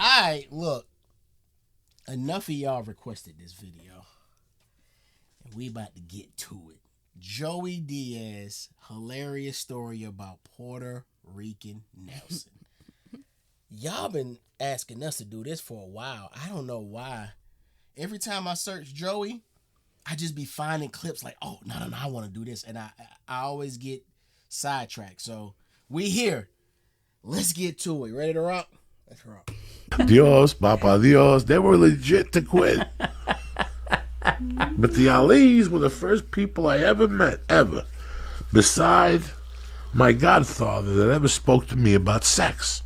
right, look. Enough of y'all requested this video. And we about to get to it. Joey Diaz, hilarious story about Puerto Rican Nelson. Y'all been asking us to do this for a while. I don't know why. Every time I search Joey, I just be finding clips like, oh, no, I want to do this. And I always get sidetracked. So we here. Let's get to it. Ready to rock? Let's rock. Dios, Papa Dios, they were legit to quit. But the Alis were the first people I ever met, ever, beside my godfather, that ever spoke to me about sex.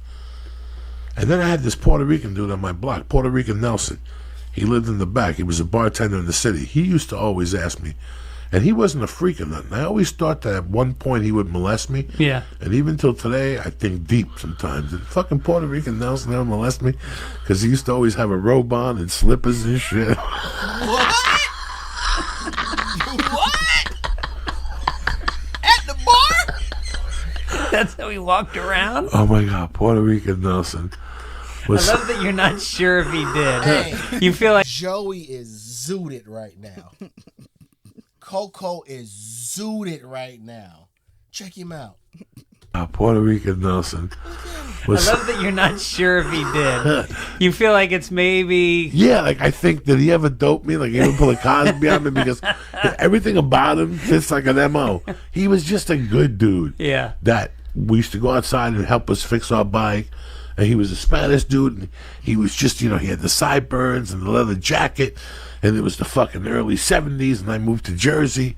And then I had this Puerto Rican dude on my block, Puerto Rican Nelson. He lived in the back. He was a bartender in the city. He used to always ask me, and he wasn't a freak or nothing. I always thought that at one point he would molest me. Yeah. And even till today, I think deep sometimes. Did fucking Puerto Rican Nelson ever molest me? Because he used to always have a robe on and slippers and shit. What? What? At the bar? That's how he walked around? Oh my God, Puerto Rican Nelson. I love that you're not sure if he did. Hey, You feel like Joey is zooted right now. Coco is zooted right now. Check him out. Puerto Rican Nelson. I love that you're not sure if he did. You feel like it's maybe... Yeah, like I think, did he ever dope me? Like he ever pull a Cosby on me? Because everything about him fits like an MO. He was just a good dude. Yeah. That we used to go outside and help us fix our bike. And he was a Spanish dude. And he was just, he had the sideburns and the leather jacket. And it was the fucking early 70s. And I moved to Jersey.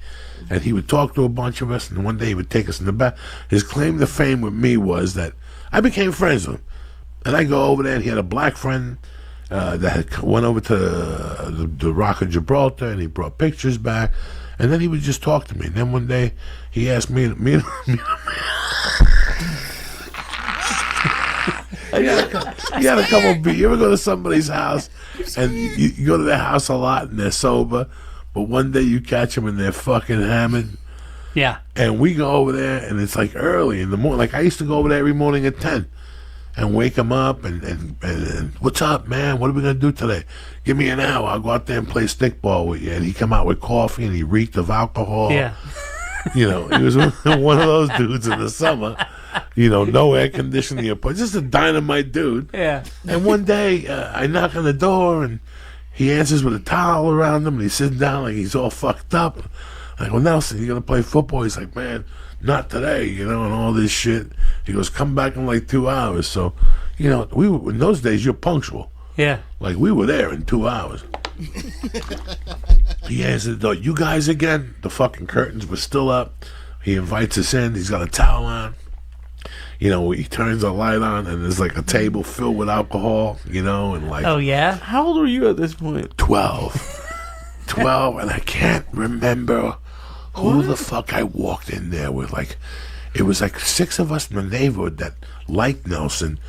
And he would talk to a bunch of us. And one day he would take us in the back. His claim to fame with me was that I became friends with him. And I go over there, and he had a black friend that had went over to the Rock of Gibraltar, and he brought pictures back. And then he would just talk to me. And then one day he asked me he had a couple of beers. You ever go to somebody's house and you go to their house a lot and they're sober, but one day you catch them and they're fucking hammered? Yeah. And we go over there and it's like early in the morning. Like I used to go over there every morning at 10 and wake him up and what's up, man? What are we going to do today? Give me an hour. I'll go out there and play stickball with you. And he come out with coffee and he reeked of alcohol. Yeah. He was one of those dudes in the summer. No air conditioning. Just a dynamite dude. Yeah. And one day, I knock on the door, and he answers with a towel around him, and he's sitting down like he's all fucked up. I go, Nelson, you gonna play football? He's like, man, not today, and all this shit. He goes, come back in like 2 hours. So, we were, in those days, you're punctual. Yeah. Like, we were there in 2 hours. He answered the door. You guys again? The fucking curtains were still up. He invites us in. He's got a towel on. He turns a light on, and there's like a table filled with alcohol, and like... Oh, yeah? How old were you at this point? 12. 12, and I can't remember who the fuck I walked in there with. Like, it was like 6 of us in the neighborhood that liked Nelson,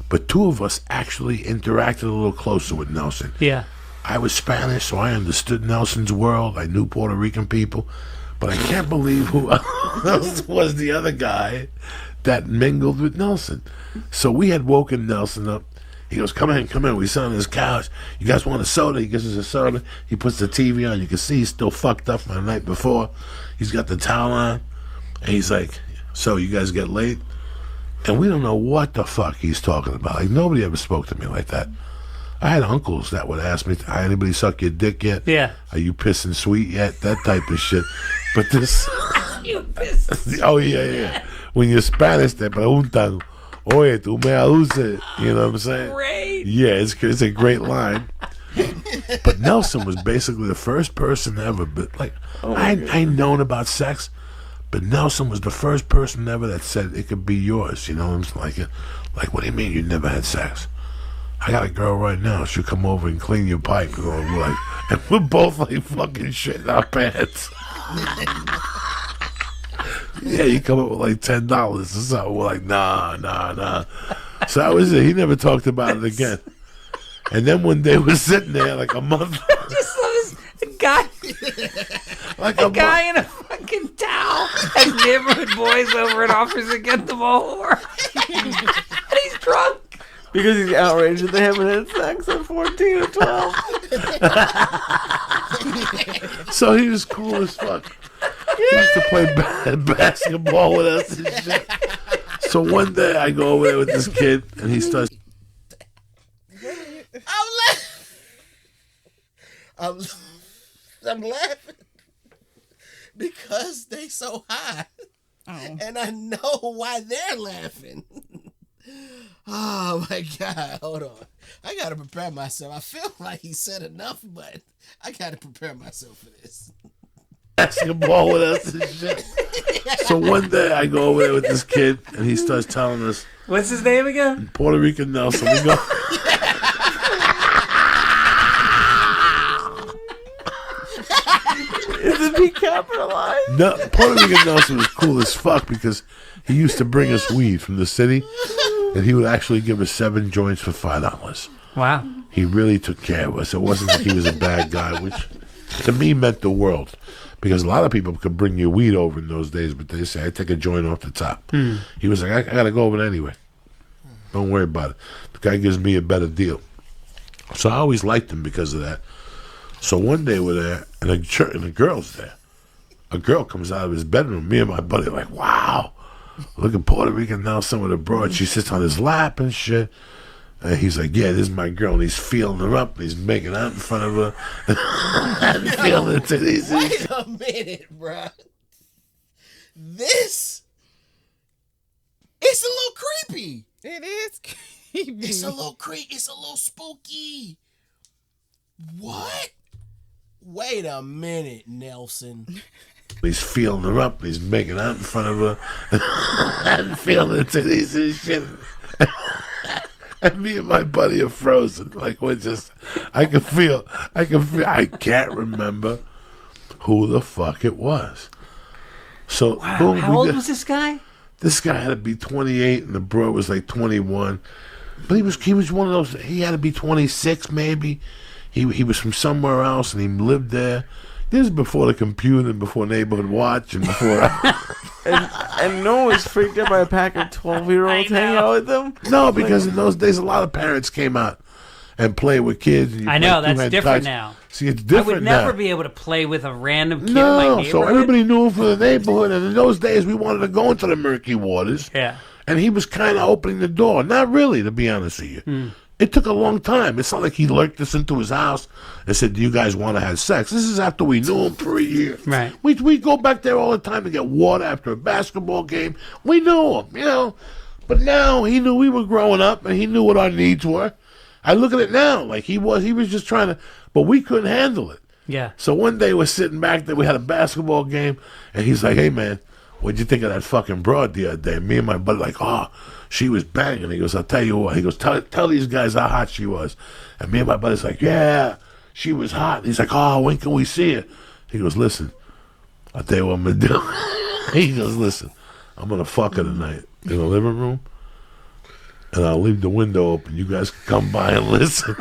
but 2 of us actually interacted a little closer with Nelson. Yeah. I was Spanish, so I understood Nelson's world. I knew Puerto Rican people, but I can't believe who else was the other guy that mingled with Nelson. So we had woken Nelson up. He goes, come in. We sit on his couch. You guys want a soda? He gives us a soda. He puts the TV on. You can see he's still fucked up from the night before. He's got the towel on. And he's like, so you guys get late? And we don't know what the fuck he's talking about. Like, nobody ever spoke to me like that. I had uncles that would ask me, anybody suck your dick yet? Yeah. Are you pissing sweet yet? That type of shit. But this... You pissed. Oh, yeah. When you're Spanish, te preguntan, oye, tú me aduces. You know what I'm saying? Great. Yeah, it's a great line. But Nelson was basically the first person ever, but like, I known about sex, but Nelson was the first person ever that said it could be yours. You know what I'm saying? Like, what do you mean you never had sex? I got a girl right now. She'll come over and clean your pipe. And we're both like fucking shitting our pants. Yeah, you come up with like $10 or something. We're like, nah. So that was it. He never talked about it again. And then one day we're sitting there like a month. Just love a guy, like a guy in a fucking towel has neighborhood boys over and offers to get them all whore. And he's drunk. Because he's outraged that they haven't had sex at 14 or 12. So he was cool as fuck. He used to play basketball with us and shit. So one day I go over there with this kid and he starts. I'm laughing because they so high. Oh. And I know why they're laughing. Oh my God, hold on. I gotta prepare myself. I feel like he said enough, but I gotta prepare myself for this. Basketball with us and shit. So one day I go over there with this kid and he starts telling us. What's his name again? Puerto Rican Nelson. We go. Is it be capitalized? No, Puerto Rican Nelson was cool as fuck because he used to bring us weed from the city and he would actually give us 7 joints for $5. Wow. He really took care of us. It wasn't like he was a bad guy, which to me meant the world. Because a lot of people could bring you weed over in those days, but they say, I take a joint off the top. He was like, I got to go over there anyway. Don't worry about it. The guy gives me a better deal. So I always liked him because of that. So one day we're there, and a girl's there. A girl comes out of his bedroom. Me and my buddy are like, wow, look at Puerto Rican Nelson with a broad. She sits on his lap and shit. And he's like, yeah, this is my girl. And he's feeling her up. And he's making out in front of her. And feeling it. Wait a minute, bro. This it's a little creepy. It is creepy. It's a little creepy. It's a little spooky. What? Wait a minute, Nelson. He's feeling her up. He's making out in front of her. And feeling it. And shit. And me and my buddy are frozen. Like, we're just, I can't remember who the fuck it was. So, Wow. boom, How old was this guy? This guy had to be 28 and the bro was like 21. But he was one of those, he had to be 26 maybe. He was from somewhere else and he lived there. This is before the computer and before Neighborhood Watch and before... and no one was freaked out by a pack of 12-year-olds hanging out with them? No, because in those days, a lot of parents came out and played with kids. And I know, that's different now. See, it's different now. I would never be able to play with a random kid in my No, neighborhood. so everybody knew him for the neighborhood. And in those days, we wanted to go into the murky waters. Yeah. And he was kind of opening the door. Not really, to be honest with you. It took a long time. It's not like he lurked us into his house and said, do you guys want to have sex? This is after we knew him for a year. Right. We go back there all the time to get water after a basketball game. We knew him, you know. But now he knew we were growing up and he knew what our needs were. I look at it now like he was just trying to, but we couldn't handle it. Yeah. So one day we're sitting back there, we had a basketball game, and he's like, hey, man, what'd you think of that fucking broad the other day? Me and my buddy like, oh, she was banging. He goes, I'll tell you what. He goes, tell these guys how hot she was. And me and my buddy's like, yeah, she was hot. And he's like, oh, when can we see her? He goes, listen, I'll tell you what I'm going to do. He goes, listen, I'm going to fuck her tonight in the living room, and I'll leave the window open. You guys can come by and listen.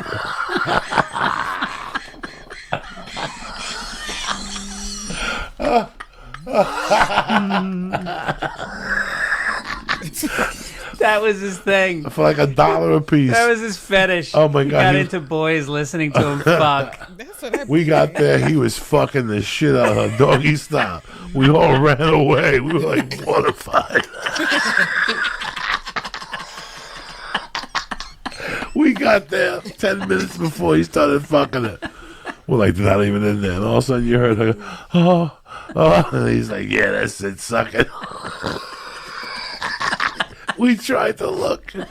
That was his thing. For like $1 a piece. That was his fetish. Oh my God. He got into boys listening to him fuck. That's what I We got there, he was fucking the shit out of her doggy style. We all ran away. We were like mortified. We got there 10 minutes before he started fucking her. We're like, they're not even in there. And all of a sudden you heard her go, oh. And he's like, yeah, that's it, suck it. We tried to look. There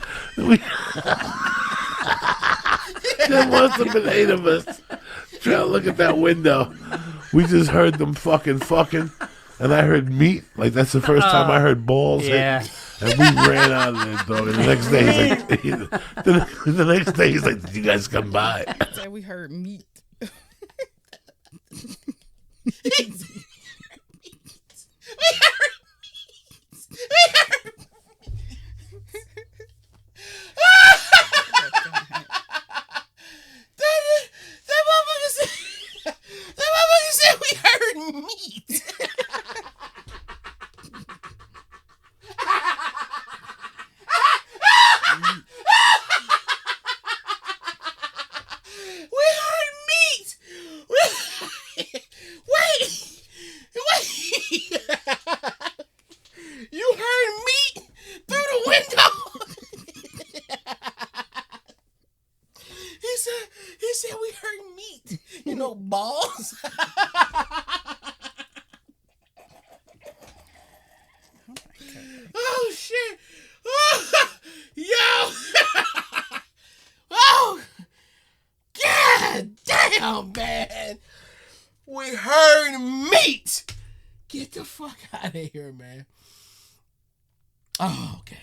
must have been 8 of us trying to look at that window. We just heard them fucking, and I heard meat. Like, that's the first time I heard balls. Yeah. And we ran out of there, dog. And the next day, he's like, did you guys come by? said we heard meat. That motherfucker said we heard meat. said we heard meat. You know, balls. Oh shit! Yo! Oh! God damn, man! We heard meat. Get the fuck out of here, man. Oh, okay.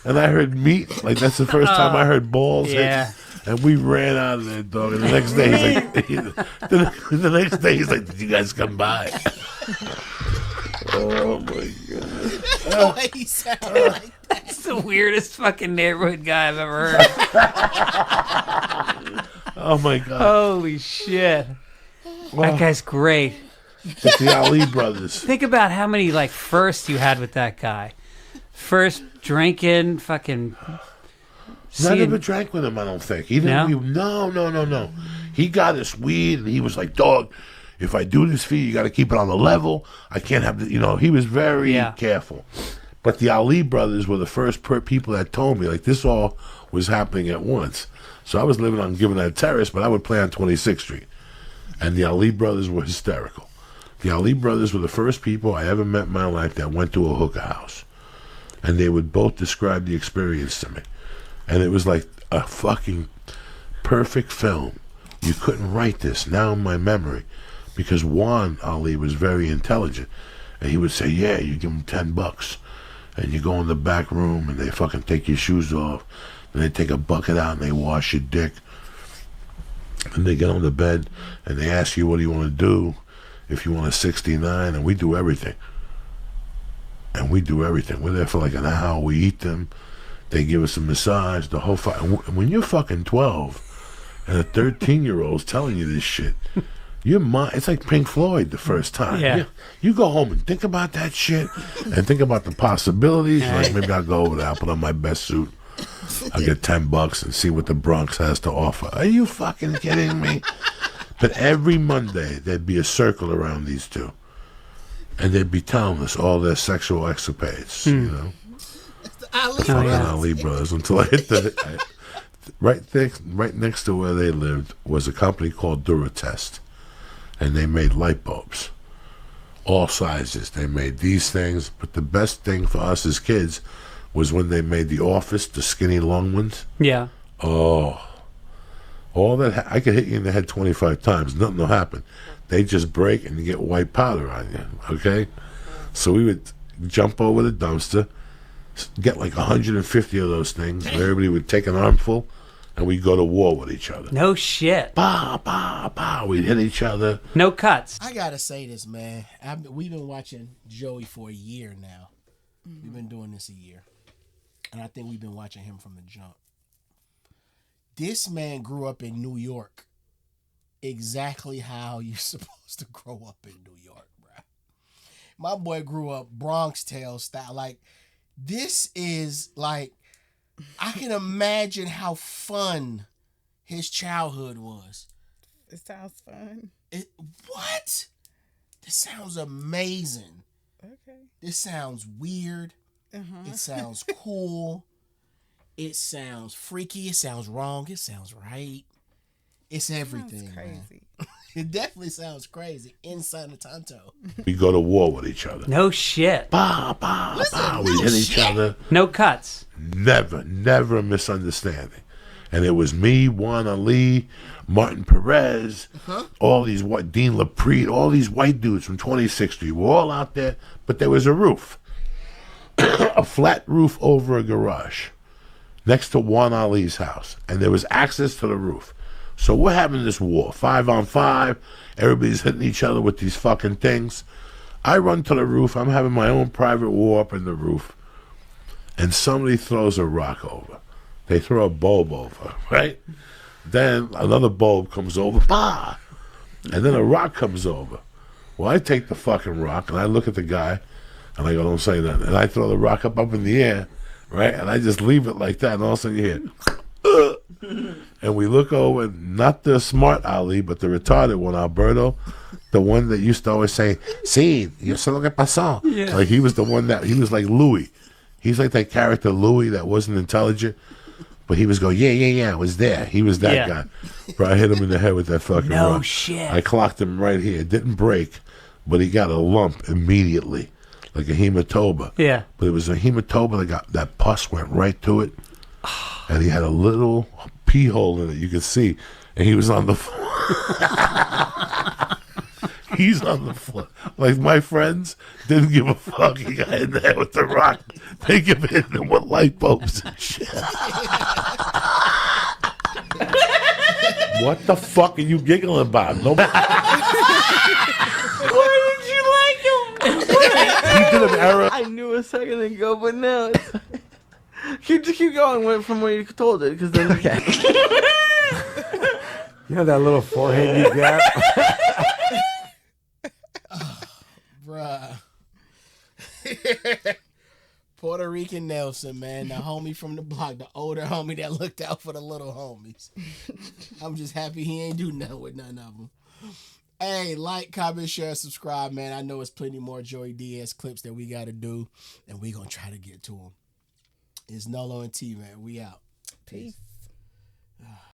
And I heard meat. Like, that's the first time I heard balls. Yeah. And we ran out of there, dog. And the next day, he's like, the next day, he's like, did you guys come by? Oh, my God. The way he sounded like that. It's the weirdest fucking neighborhood guy I've ever heard. Oh, my God. Holy shit. That guy's great. It's the Ali brothers. Think about how many, like, firsts you had with that guy. First drinking, fucking... I never drank with him, I don't think. He didn't. No. He got us weed, and he was like, dog, if I do this for you, you got to keep it on the level. I can't have the, he was very careful. But the Ali brothers were the first people that told me, like, this all was happening at once. So I was living on Gibbonhead Terrace, but I would play on 26th Street. And the Ali brothers were hysterical. The Ali brothers were the first people I ever met in my life that went to a hookah house. And they would both describe the experience to me. And it was like a fucking perfect film. You couldn't write this now in my memory. Because Juan Ali was very intelligent. And he would say, yeah, you give them $10. And you go in the back room and they fucking take your shoes off. And they take a bucket out and they wash your dick. And they get on the bed and they ask you, what do you want to do? If you want a 69, and we do everything. And we do everything. We're there for like an hour. We eat them. They give us a massage. The whole when you're fucking 12 and a 13-year-old's telling you this shit, your mind, it's like Pink Floyd the first time. Yeah. You go home and think about that shit and think about the possibilities. Like, maybe I'll go over there, I'll put on my best suit. I'll get $10 and see what the Bronx has to offer. Are you fucking kidding me? But every Monday, there'd be a circle around these two. And they'd be telling us all their sexual escapades, Ali brothers. Until I hit right next to where they lived was a company called Duratest. And they made light bulbs. All sizes. They made these things. But the best thing for us as kids was when they made the Office, the skinny long ones. Yeah. Oh. All that, I could hit you in the head 25 times. Nothing will happen. They just break and you get white powder on you, okay? So we would jump over the dumpster, get like 150 of those things, and everybody would take an armful, and we'd go to war with each other. No shit. Bah, bah, bah. We'd hit each other. No cuts. I gotta say this, man. We've been watching Joey for a year now. We've been doing this a year. And I think we've been watching him from the jump. This man grew up in New York exactly how you're supposed to grow up in New York, bro. My boy grew up Bronx Tale style. Like, this is like, I can imagine how fun his childhood was. It sounds fun. What? This sounds amazing. Okay. This sounds weird. It sounds cool. It sounds freaky. It sounds wrong. It sounds right. It's everything. Sounds crazy. Man. It definitely sounds crazy. Inside the Tonto. We go to war with each other. No shit. Bah, bah, bah. We hit each other. No cuts. Never a misunderstanding. And it was me, Juan Ali, Martin Perez, all these Dean Lapre, all these white dudes from 26th Street were all out there, but there was a roof. A flat roof over a garage next to Juan Ali's house. And there was access to the roof. So we're having this war, 5-on-5. Everybody's hitting each other with these fucking things. I run to the roof. I'm having my own private war up in the roof. And somebody throws a rock over. They throw a bulb over, right? Then another bulb comes over. Bah! And then a rock comes over. Well, I take the fucking rock, and I look at the guy, and I go, don't say nothing. And I throw the rock up in the air, right? And I just leave it like that, and all of a sudden you hear, and we look over, not the smart Ali, but the retarded one, Alberto, the one that used to always say, "Sí, yo sé lo que pasó." Yeah. Like he was the one that, he was like Louis. He's like that character Louis that wasn't intelligent, But he was going, yeah, it was there. He was that guy. Bro, I hit him in the head with that fucking rock. Shit. I clocked him right here. It didn't break, but he got a lump immediately, like a hematoma. Yeah. But it was a hematoma that pus went right to it. And he had a little pee hole in it, you could see. And he was on the floor. He's on the floor. Like, my friends didn't give a fuck. He got in there with the rock. They give hitting him with light bulbs and shit. What the fuck are you giggling about? Nobody. Why did you like him? He did an error. I knew a second ago, but now it's... keep going from where you told it, because then... You know that little forehead you got? Bruh. Puerto Rican Nelson, man. The homie from the block. The older homie that looked out for the little homies. I'm just happy he ain't do nothing with none of them. Hey, like, comment, share, subscribe, man. I know it's plenty more Joey Diaz clips that we got to do, and we going to try to get to them. It's Nolo and T, man. We out. Peace.